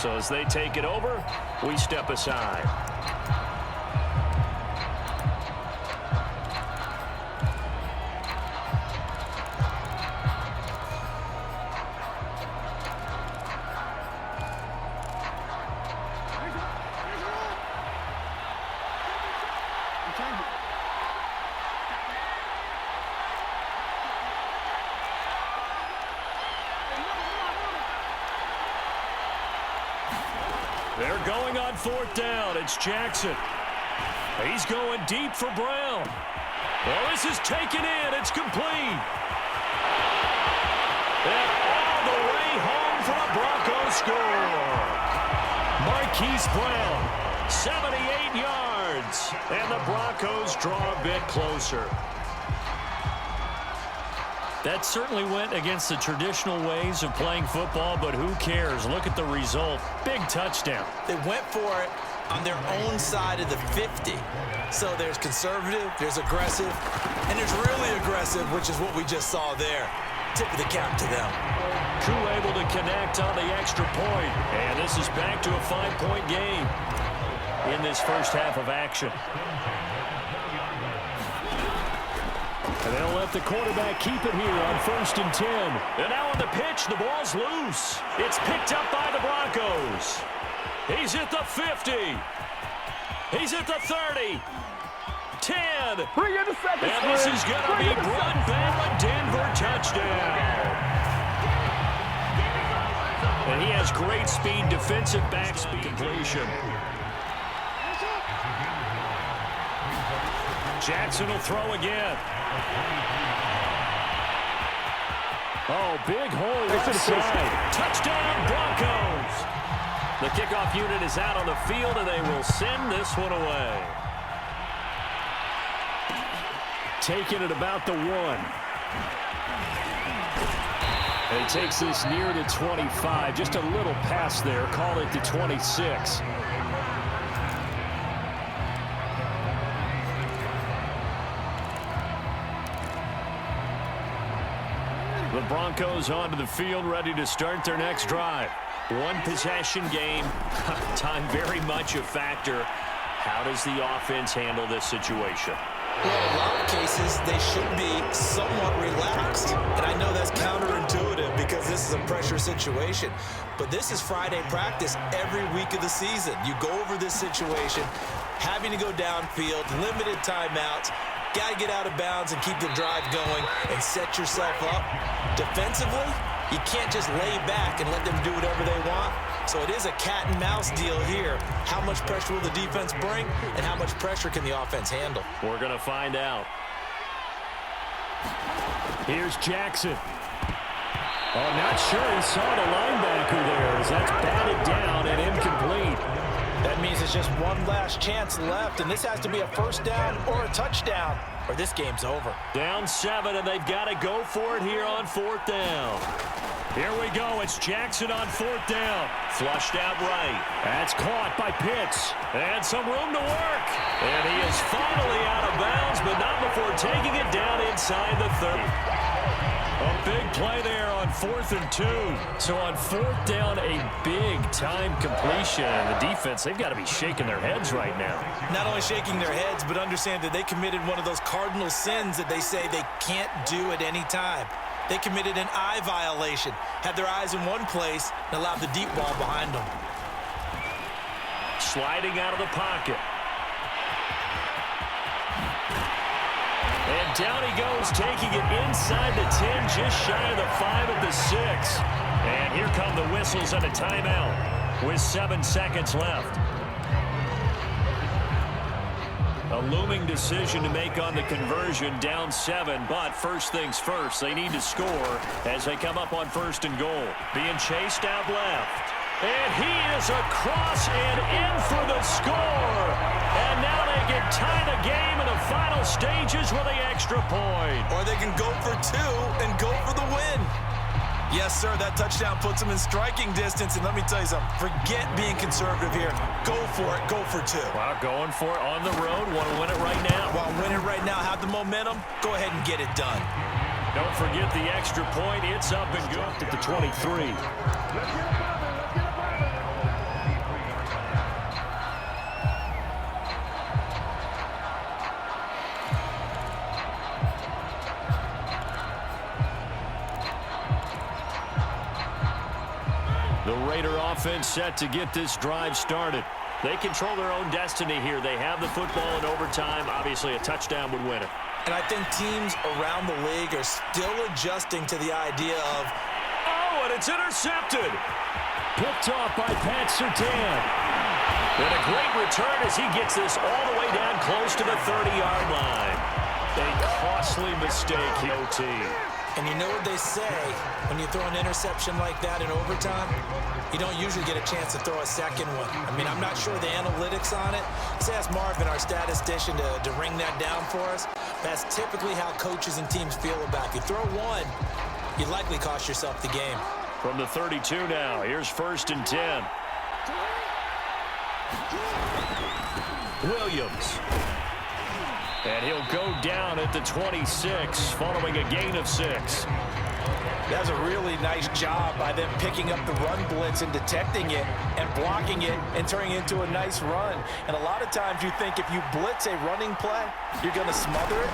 So as they take it over, we step aside. They're going on fourth down. It's Jackson. He's going deep for Brown. Well, this is taken in. It's complete. And all the way home for a Broncos score. Marquise Brown, 78 yards. And the Broncos draw a bit closer. That certainly went against the traditional ways of playing football, but who cares? Look at the result. Big touchdown. They went for it on their own side of the 50. So there's conservative, there's aggressive, and there's really aggressive, which is what we just saw there. Tip of the cap to them. Crew able to connect on the extra point. And this is back to a 5-point game in this first half of action. And they'll let the quarterback keep it here on 1st and 10. And now on the pitch, the ball's loose. It's picked up by the Broncos. He's at the 50. He's at the 30. 10. And this is going to be brought back a Denver touchdown. And he has great speed, defensive back speed completion. Jackson will throw again. Oh, big hole left side. Touchdown, Broncos. The kickoff unit is out on the field, and they will send this one away. Taking it about the 1. And he takes this near the 25. Just a little pass there. Call it the 26. The Broncos onto the field, ready to start their next drive. One possession game. Time very much a factor. How does the offense handle this situation? Well, in a lot of cases, they should be somewhat relaxed. And I know that's counterintuitive because this is a pressure situation. But this is Friday practice every week of the season. You go over this situation, having to go downfield, limited timeouts, got to get out of bounds and keep the drive going and set yourself up. Defensively, you can't just lay back and let them do whatever they want. So it is a cat and mouse deal here. How much pressure will the defense bring and how much pressure can the offense handle? We're going to find out. Here's Jackson. Oh, not sure he saw the linebacker there as that's batted down and incomplete. That means it's just one last chance left, and this has to be a first down or a touchdown, or this game's over. Down 7, and they've got to go for it here on 4th down. Here we go. It's Jackson on 4th down. Flushed out right. That's caught by Pitts. And some room to work. And he is finally out of bounds, but not before taking it down inside the 30. A big play there on 4th and 2. So on 4th down, a big-time completion. And the defense, they've got to be shaking their heads right now. Not only shaking their heads, but understand that they committed one of those cardinal sins that they say they can't do at any time. They committed an eye violation, had their eyes in one place, and allowed the deep ball behind them. Sliding out of the pocket. And down he goes, taking it inside the 10, just shy of the 5 at the 6. And here come the whistles and a timeout with 7 seconds left. A looming decision to make on the conversion, down 7, but first things first, they need to score as they come up on 1st and goal. Being chased out left. And he is across and in for the score. And now they can tie the game in the final stages with the extra point. Or they can go for 2 and go for the win. Yes, sir, that touchdown puts them in striking distance. And let me tell you something, forget being conservative here. Go for it, go for 2. Wow, going for it on the road. Want to win it right now. Want to win it right now, have the momentum, go ahead and get it done. Don't forget the extra point. It's up and good at the 23. The Raider offense set to get this drive started. They control their own destiny here. They have the football in overtime. Obviously, a touchdown would win it. And I think teams around the league are still adjusting to the idea of, oh, and it's intercepted. Picked off by Pat Surtain. And a great return as he gets this all the way down close to the 30-yard line. A costly mistake, OT. And you know what they say, when you throw an interception like that in overtime, you don't usually get a chance to throw a second one. I mean, I'm not sure the analytics on it. Let's ask Marvin, our statistician, to ring that down for us. That's typically how coaches and teams feel about it. If you throw one, you likely cost yourself the game. From the 32 now, here's 1st and 10. Williams. And he'll go down at the 26 following a gain of 6. That's a really nice job by them picking up the run blitz and detecting it and blocking it and turning it into a nice run. And a lot of times you think if you blitz a running play, you're going to smother it.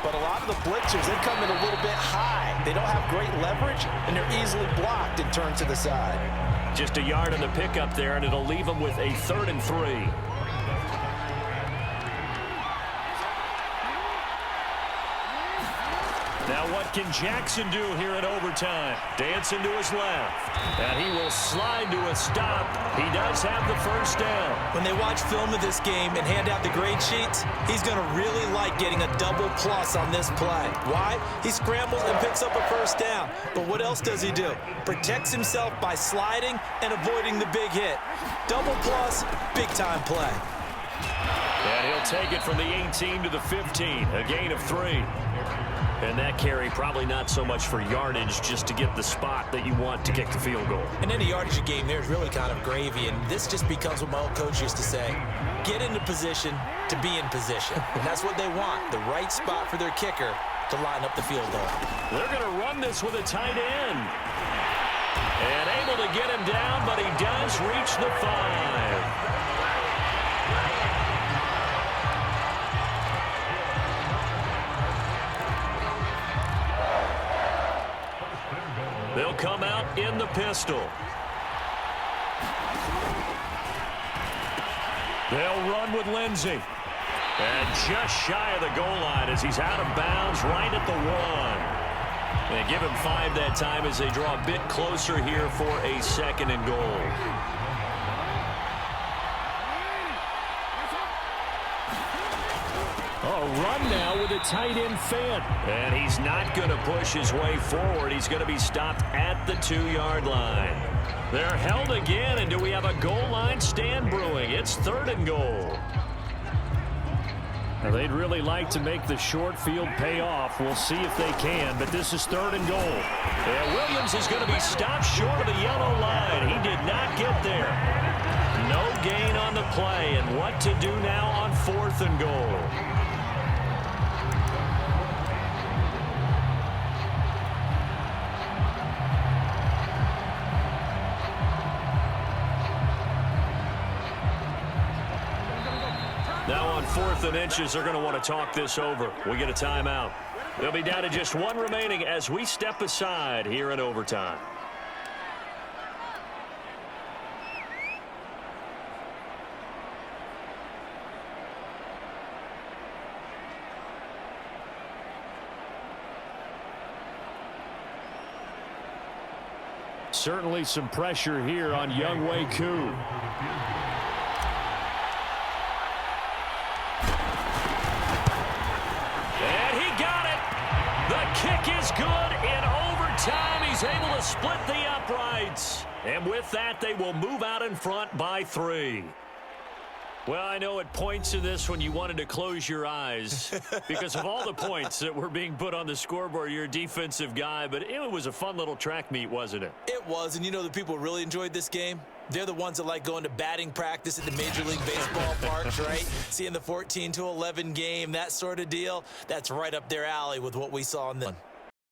But a lot of the blitzers, they come in a little bit high. They don't have great leverage, and they're easily blocked and turned to the side. Just a yard on the pickup there, and it'll leave them with a 3rd and 3. Now what can Jackson do here in overtime? Dancing to his left. And he will slide to a stop. He does have the 1st down. When they watch film of this game and hand out the grade sheets, he's going to really like getting a double plus on this play. Why? He scrambles and picks up a 1st down. But what else does he do? Protects himself by sliding and avoiding the big hit. Double plus, big-time play. And he'll take it from the 18 to the 15. A gain of 3. And that carry probably not so much for yardage, just to get the spot that you want to kick the field goal. And any yardage game there is really kind of gravy, and this just becomes what my old coach used to say, get into position to be in position. And that's what they want, the right spot for their kicker to line up the field goal. They're going to run this with a tight end. And able to get him down, but he does reach the 5. They'll come out in the pistol. They'll run with Lindsey. And just shy of the goal line as he's out of bounds right at the 1. They give him 5 that time as they draw a bit closer here for a 2nd and goal. A run now with a tight end Fant. And he's not going to push his way forward. He's going to be stopped at the 2-yard line. They're held again, and do we have a goal line stand brewing? It's 3rd and goal. Now they'd really like to make the short field pay off. We'll see if they can, but this is 3rd and goal. And Williams is going to be stopped short of the yellow line. He did not get there. No gain on the play, and what to do now on 4th and goal. Now on 4th and inches, they're going to want to talk this over. We get a timeout. They'll be down to just 1 remaining as we step aside here in overtime. Certainly some pressure here on Younghoe Koo. Kick is good in overtime. He's able to split the uprights. And with that, they will move out in front by 3. Well, I know at points in this when you wanted to close your eyes because of all the points that were being put on the scoreboard. You're a defensive guy, but it was a fun little track meet, wasn't it? It was, and you know the people who really enjoyed this game? They're the ones that like going to batting practice at the Major League Baseball parks, right? Seeing the 14-11 game, that sort of deal. That's right up their alley with what we saw in the